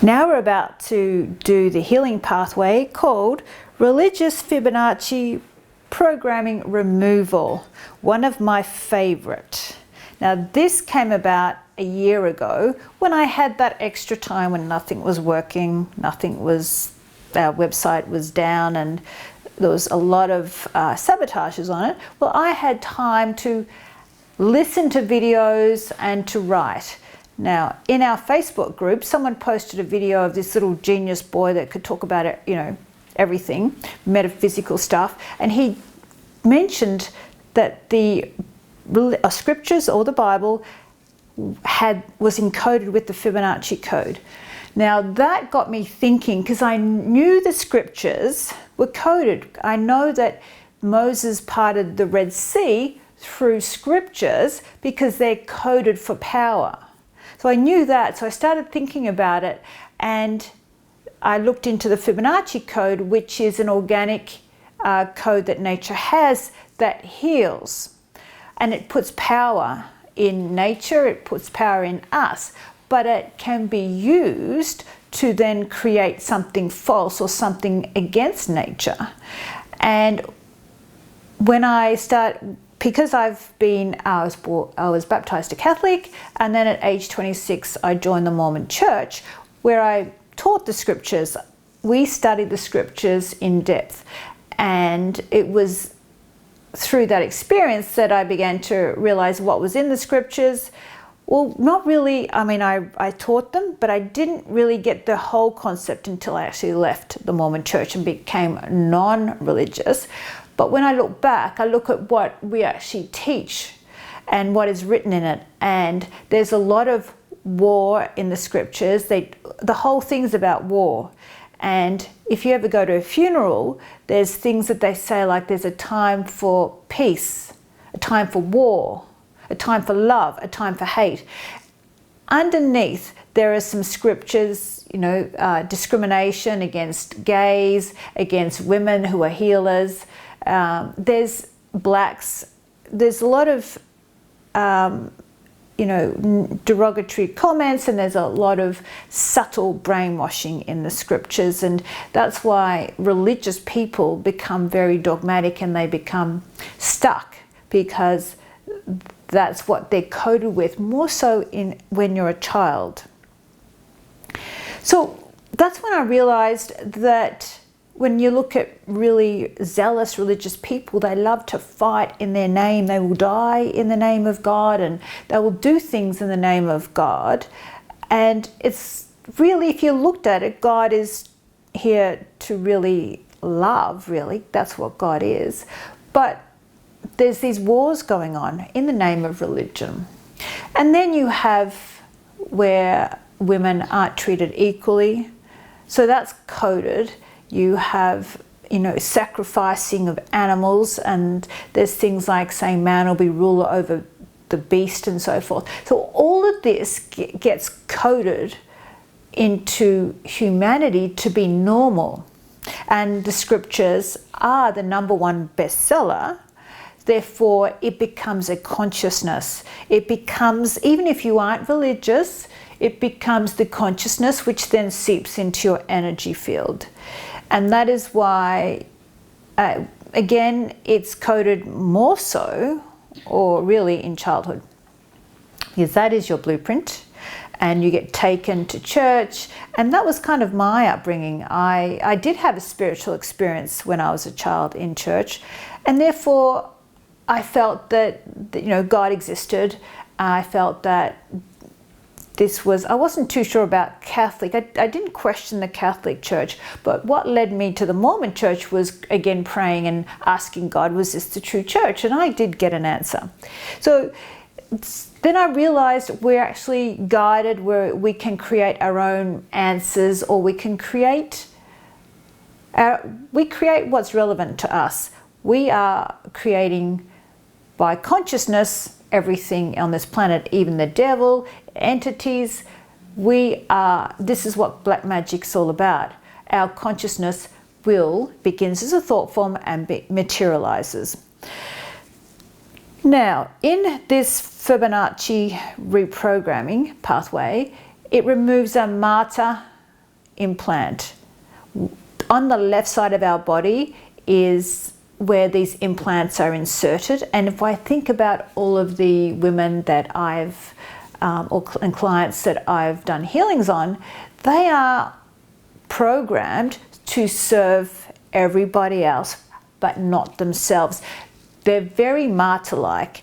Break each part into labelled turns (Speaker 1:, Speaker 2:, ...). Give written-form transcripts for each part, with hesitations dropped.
Speaker 1: Now we're about to do the healing pathway called Religious Fibonacci Programming Removal, one of my favorite. Now this came about a year ago when I had that extra time when nothing was working, our website was down and there was a lot of sabotages on it. Well, I had time to listen to videos and to write. Now, in our Facebook group, someone posted a video of this little genius boy that could talk about it, everything, metaphysical stuff, and he mentioned that the scriptures or the Bible was encoded with the Fibonacci code. Now that got me thinking, because I knew the scriptures were coded. I know that Moses parted the Red Sea through scriptures because they're coded for power. So I knew that, so I started thinking about it, and I looked into the Fibonacci code, which is an organic code that nature has that heals. And it puts power in nature, it puts power in us, but it can be used to then create something false or something against nature. And when because I was baptized a Catholic, and then at age 26 I joined the Mormon Church, where I taught the scriptures. We studied the scriptures in depth, and it was through that experience that I began to realize what was in the scriptures. Well, not really. I mean, I taught them, but I didn't really get the whole concept until I actually left the Mormon Church and became non-religious. But when I look back, I look at what we actually teach and what is written in it. And there's a lot of war in the scriptures. The whole thing's about war. And if you ever go to a funeral, there's things that they say, like there's a time for peace, a time for war, a time for love, a time for hate. Underneath, there are some scriptures, discrimination against gays, against women who are healers. There's blacks. There's a lot of, derogatory comments, and there's a lot of subtle brainwashing in the scriptures. And that's why religious people become very dogmatic and they become stuck, because that's what they're coded with, more so when you're a child. So that's when I realized that when you look at really zealous religious people, they love to fight in their name. They will die in the name of God, and they will do things in the name of God. And it's really, if you looked at it, God is here to really love, really. That's what God is. But there's these wars going on in the name of religion. And then you have where women aren't treated equally. So that's coded. You have, sacrificing of animals, and there's things like saying man will be ruler over the beast and so forth. So all of this gets coded into humanity to be normal. And the scriptures are the #1 bestseller. Therefore, it becomes a consciousness. It becomes, even if you aren't religious, it becomes the consciousness which then seeps into your energy field. And that is why, again, it's coded more so, or really in childhood, because that is your blueprint, and you get taken to church. And that was kind of my upbringing. I did have a spiritual experience when I was a child in church, and therefore I felt that God existed. I felt that I wasn't too sure about Catholic. I didn't question the Catholic Church, but what led me to the Mormon Church was, again, praying and asking God, was this the true church? And I did get an answer. So then I realized we're actually guided, where we can create our own answers, or we create what's relevant to us. We are creating by consciousness everything on this planet, even the devil, entities. This is what black magic's all about. Our consciousness begins as a thought form and materializes. Now, in this Fibonacci reprogramming pathway, it removes a Mata implant. On the left side of our body is where these implants are inserted. And if I think about all of the women that I've, and clients that I've done healings on, they are programmed to serve everybody else, but not themselves. They're very martyr-like.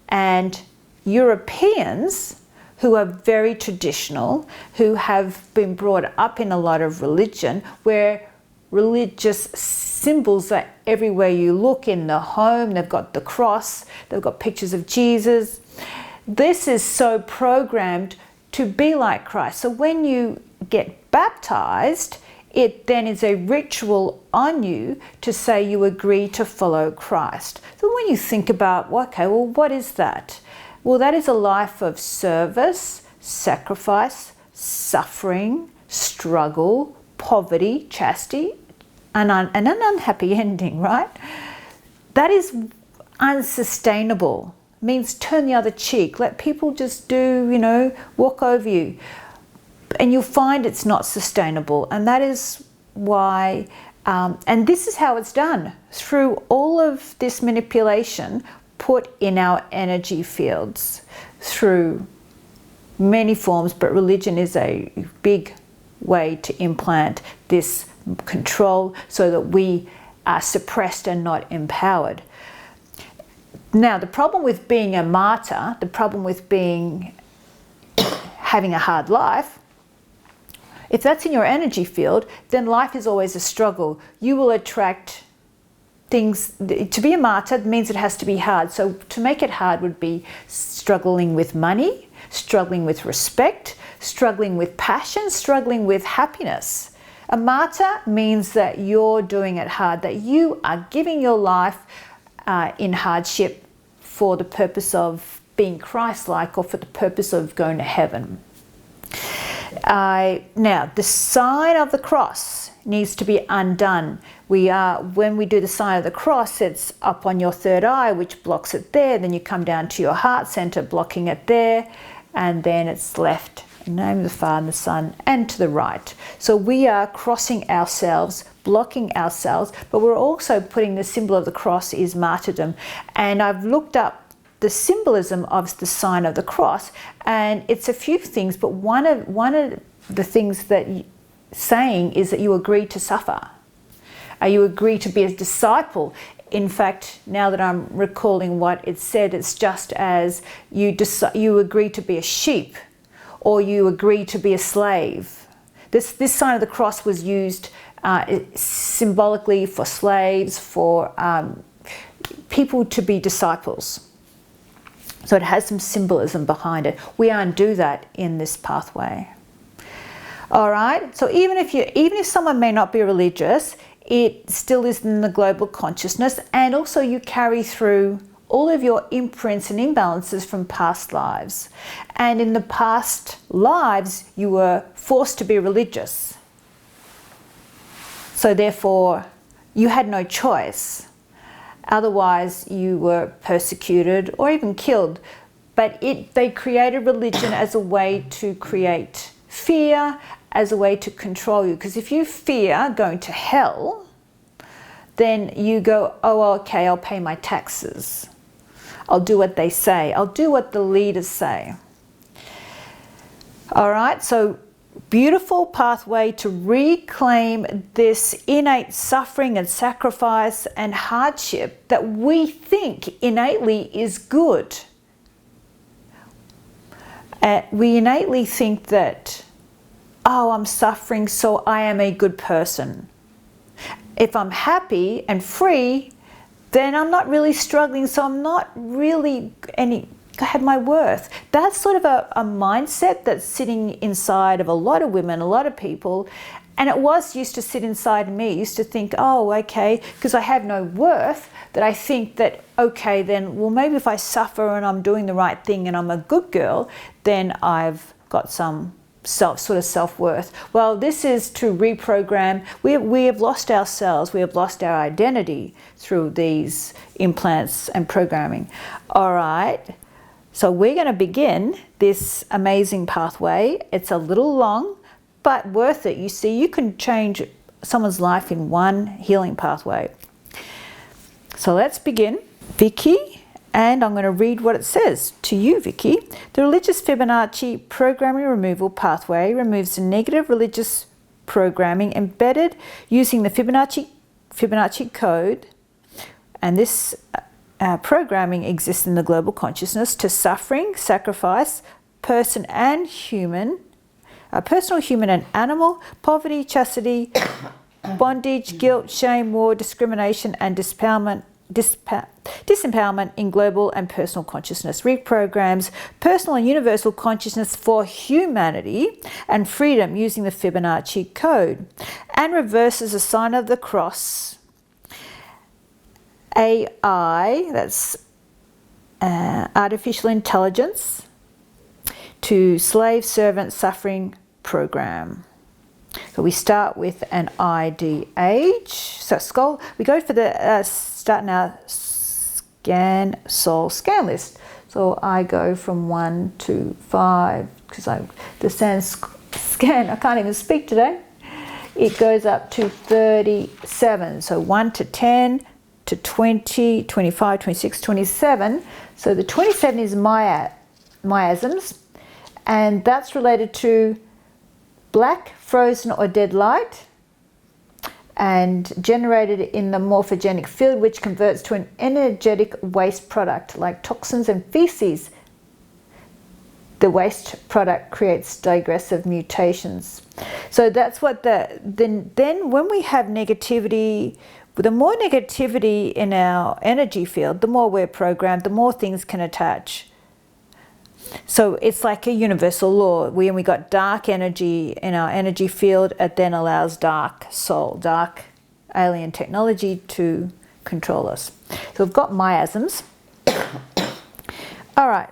Speaker 1: And Europeans who are very traditional, who have been brought up in a lot of religion, where religious symbols are everywhere you look in the home. They've got the cross, they've got pictures of Jesus. This is so programmed to be like Christ. So when you get baptized, it then is a ritual on you to say you agree to follow Christ. So when you think about, okay, well, what is that? Well, that is a life of service, sacrifice, suffering, struggle, poverty, chastity, and an unhappy ending, right? That is unsustainable. It means turn the other cheek. Let people just do, walk over you. And you'll find it's not sustainable. And that is why, and this is how it's done, through all of this manipulation put in our energy fields through many forms, but religion is a big way to implant this control so that we are suppressed and not empowered. Now, the problem with being a martyr, the problem with having a hard life, if that's in your energy field, then life is always a struggle. You will attract things. To be a martyr means it has to be hard. So to make it hard would be struggling with money, struggling with respect, struggling with passion, struggling with happiness. A martyr means that you're doing it hard, that you are giving your life in hardship for the purpose of being Christ-like or for the purpose of going to heaven. Now, the sign of the cross needs to be undone. When we do the sign of the cross, it's up on your third eye, which blocks it there. Then you come down to your heart center, blocking it there. And then it's left in the name of the Father and the Son, and to the right. So we are crossing ourselves, blocking ourselves, but we're also putting the symbol of the cross is martyrdom. And I've looked up the symbolism of the sign of the cross, and it's a few things, but one of the things that saying is that you agree to suffer. You agree to be a disciple. In fact, now that I'm recalling what it said, it's just as you agree to be a sheep, or you agree to be a slave. This sign of the cross was used symbolically for slaves, for people to be disciples. So it has some symbolism behind it. We undo that in this pathway. All right. So even if someone may not be religious, it still is in the global consciousness, and also you carry through all of your imprints and imbalances from past lives. And in the past lives, you were forced to be religious. So therefore, you had no choice. Otherwise, you were persecuted or even killed. But they created religion as a way to create fear, as a way to control you. Because if you fear going to hell, then you go, oh, okay, I'll pay my taxes. I'll do what they say. I'll do what the leaders say. All right, so beautiful pathway to reclaim this innate suffering and sacrifice and hardship that we think innately is good. We innately think that, oh, I'm suffering, so I am a good person. If I'm happy and free, then I'm not really struggling, so I'm not really have my worth. That's sort of a mindset that's sitting inside of a lot of women, a lot of people, and it used to sit inside me. I used to think, oh, okay, because I have no worth, that I think that, okay, then, well, maybe if I suffer and I'm doing the right thing and I'm a good girl, then I've got some sort of self-worth. Well, this is to reprogram. We have lost ourselves. We have lost our identity through these implants and programming. All right. So we're going to begin this amazing pathway. It's a little long, but worth it. You see, you can change someone's life in one healing pathway. So let's begin. Vicky, and I'm going to read what it says to you, Vicky. The religious Fibonacci programming removal pathway removes the negative religious programming embedded using the Fibonacci code, and this programming exists in the global consciousness to suffering, sacrifice, personal, human and animal, poverty, chastity, bondage, guilt, shame, war, discrimination, and disempowerment in global and personal consciousness. Reprograms personal and universal consciousness for humanity and freedom using the Fibonacci code, and reverses the sign of the cross. AI, that's artificial intelligence, to slave servant suffering program. So we start with an IDH. So skull, we go for the starting our scan soul scan list. So I go from 1 to 5 because the scan, I can't even speak today. It goes up to 37. So 1 to 10 to 20, 25, 26, 27. So the 27 is miasms, and that's related to black, frozen or dead light, and generated in the morphogenic field, which converts to an energetic waste product like toxins and feces. The waste product creates digressive mutations. So that's what then when we have negativity, the more negativity in our energy field, the more we're programmed, the more things can attach. So it's like a universal law. When we got dark energy in our energy field, it then allows dark soul, dark alien technology to control us. So we've got miasms. All right,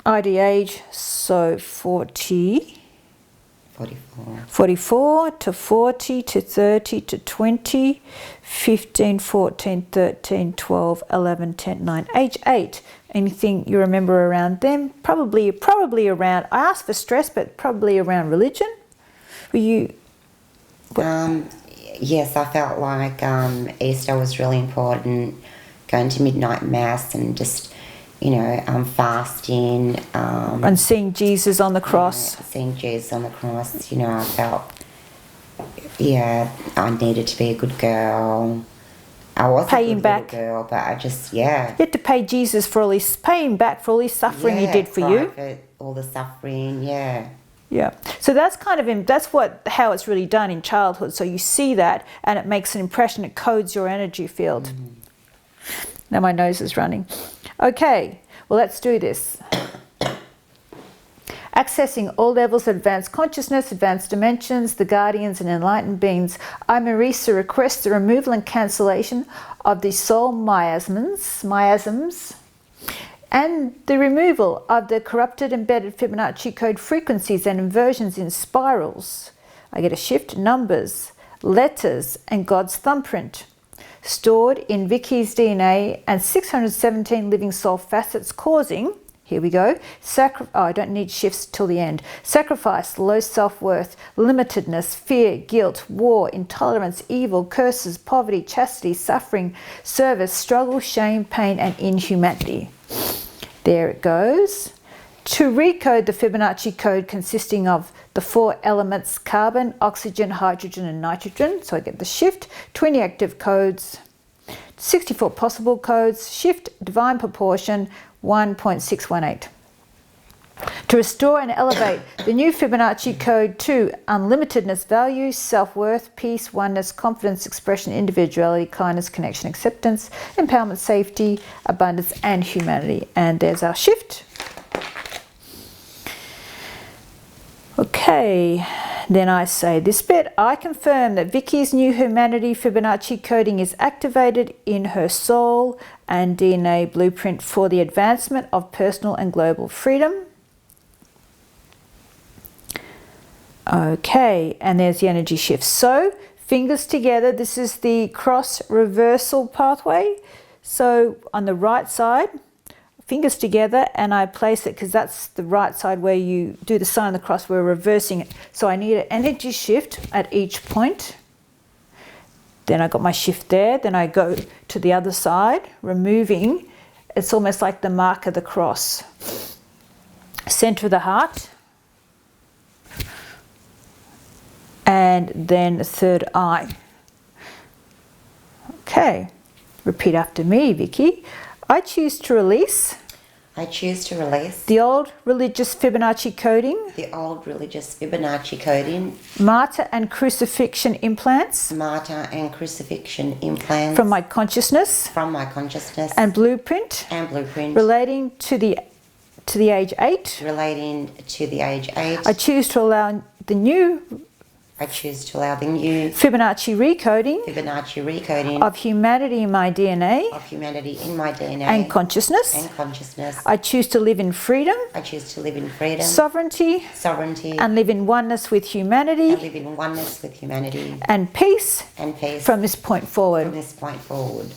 Speaker 1: IDH, so 44 to 40 to 30 to 20, 15, 14, 13, 12, 11, 10, 9, age 8. Anything you remember around them? Probably around, I asked for stress, but probably around religion. Were you?
Speaker 2: Yes, I felt like Easter was really important, going to midnight mass and just, fasting.
Speaker 1: And seeing Jesus on the cross.
Speaker 2: Seeing Jesus on the cross, I felt, I needed to be a good girl. I was a good little girl, but I just,
Speaker 1: You had to pay Jesus for pay him back for all his suffering he did for you.
Speaker 2: All the suffering, yeah.
Speaker 1: Yeah. So that's kind of how it's really done in childhood. So you see that, and it makes an impression. It codes your energy field. Now my nose is running. Okay. Well, let's do this. Accessing all levels of advanced consciousness, advanced dimensions, the guardians and enlightened beings, I, Marisa, request the removal and cancellation of the soul miasms, and the removal of the corrupted embedded Fibonacci code frequencies and inversions in spirals. I get a shift, numbers, letters, and God's thumbprint, stored in Vicky's DNA and 617 living soul facets, causing, here we go, I don't need shifts till the end. Sacrifice, low self-worth, limitedness, fear, guilt, war, intolerance, evil, curses, poverty, chastity, suffering, service, struggle, shame, pain, and inhumanity. There it goes. To recode the Fibonacci code consisting of the 4 elements carbon, oxygen, hydrogen, and nitrogen. So I get the shift, 20 active codes, 64 possible codes, shift, divine proportion, 1.618. To restore and elevate the new Fibonacci code to unlimitedness, value, self-worth, peace, oneness, confidence, expression, individuality, kindness, connection, acceptance, empowerment, safety, abundance, and humanity. And there's our shift. Okay, then I say this bit. I confirm that Vicky's new humanity Fibonacci coding is activated in her soul and DNA blueprint for the advancement of personal and global freedom. Okay, and there's the energy shift. So, fingers together, this is the cross reversal pathway. So, on the right side, fingers together and I place it, because that's the right side where you do the sign of the cross, we're reversing it. So I need an energy shift at each point. Then I got my shift there, then I go to the other side, removing, it's almost like the mark of the cross. Center of the heart. And then the third eye. Okay, repeat after me, Vicky. I choose to release.
Speaker 2: I choose to release
Speaker 1: The old religious Fibonacci coding.
Speaker 2: the old religious Fibonacci coding,
Speaker 1: Martyr and crucifixion implants.
Speaker 2: martyr and crucifixion implants
Speaker 1: From my consciousness.
Speaker 2: from my consciousness
Speaker 1: And blueprint.
Speaker 2: and blueprint
Speaker 1: Relating to the age 8.
Speaker 2: relating to the age 8.
Speaker 1: I choose to allow the new
Speaker 2: I choose to allow the new
Speaker 1: Fibonacci recoding
Speaker 2: Fibonacci recoding
Speaker 1: of humanity in my DNA
Speaker 2: of humanity in my DNA
Speaker 1: and consciousness.
Speaker 2: and consciousness.
Speaker 1: I choose to live in freedom,
Speaker 2: I choose to live in freedom,
Speaker 1: sovereignty,
Speaker 2: sovereignty,
Speaker 1: and live in oneness with
Speaker 2: and
Speaker 1: humanity
Speaker 2: live in oneness with humanity
Speaker 1: and peace
Speaker 2: and peace
Speaker 1: from this point
Speaker 2: from
Speaker 1: forward.
Speaker 2: this point forward.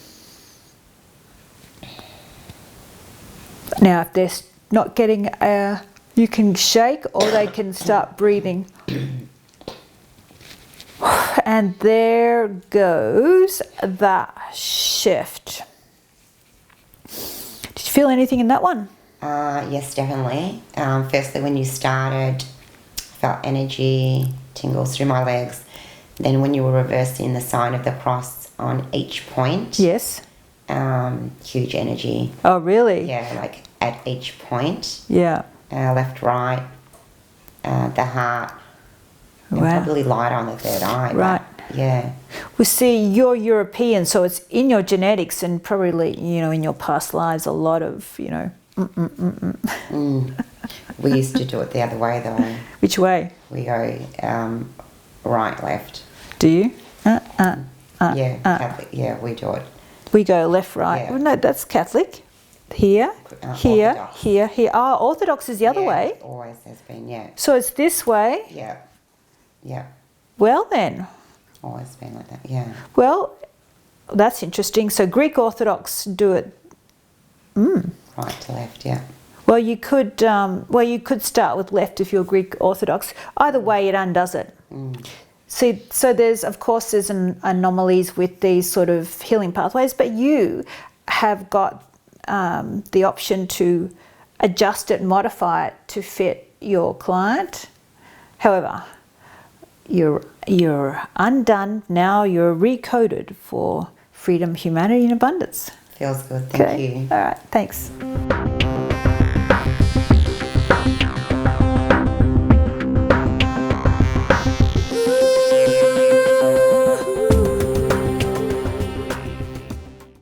Speaker 1: Now, if they're not getting, you can shake or they can start breathing. And there goes the shift. Did you feel anything in that one?
Speaker 2: Yes, definitely. Firstly, when you started, I felt energy tingles through my legs. Then when you were reversing the sign of the cross on each point,
Speaker 1: Yes.
Speaker 2: huge energy.
Speaker 1: Oh, really?
Speaker 2: Yeah, like at each point,
Speaker 1: Yeah.
Speaker 2: left, right, the heart. And
Speaker 1: Wow.
Speaker 2: probably lighter on the third eye. but
Speaker 1: Right.
Speaker 2: yeah.
Speaker 1: We see you're European, so it's in your genetics and probably, in your past lives, a lot of,
Speaker 2: We used to do it the other way though.
Speaker 1: which way?
Speaker 2: We go right, left.
Speaker 1: Do you?
Speaker 2: Yeah, Catholic. Yeah, we do it.
Speaker 1: We go left, right.
Speaker 2: Yeah.
Speaker 1: Well, no, that's Catholic. Here, here,
Speaker 2: Orthodox.
Speaker 1: here, here. Oh, Orthodox is the other
Speaker 2: Yeah,
Speaker 1: way.
Speaker 2: Always has been, yeah.
Speaker 1: So it's this way.
Speaker 2: Yeah. Yeah.
Speaker 1: Well then,
Speaker 2: Always been like that, yeah.
Speaker 1: well, that's interesting. So Greek Orthodox do it.
Speaker 2: Right to left, yeah.
Speaker 1: Well, you could start with left if you're Greek Orthodox. Either way, it undoes it. See, so there's anomalies with these sort of healing pathways, but you have got the option to adjust it, modify it to fit your client. However, you're undone now. You're recoded for freedom, humanity, and abundance.
Speaker 2: Feels good, thank you.
Speaker 1: All right. Thanks.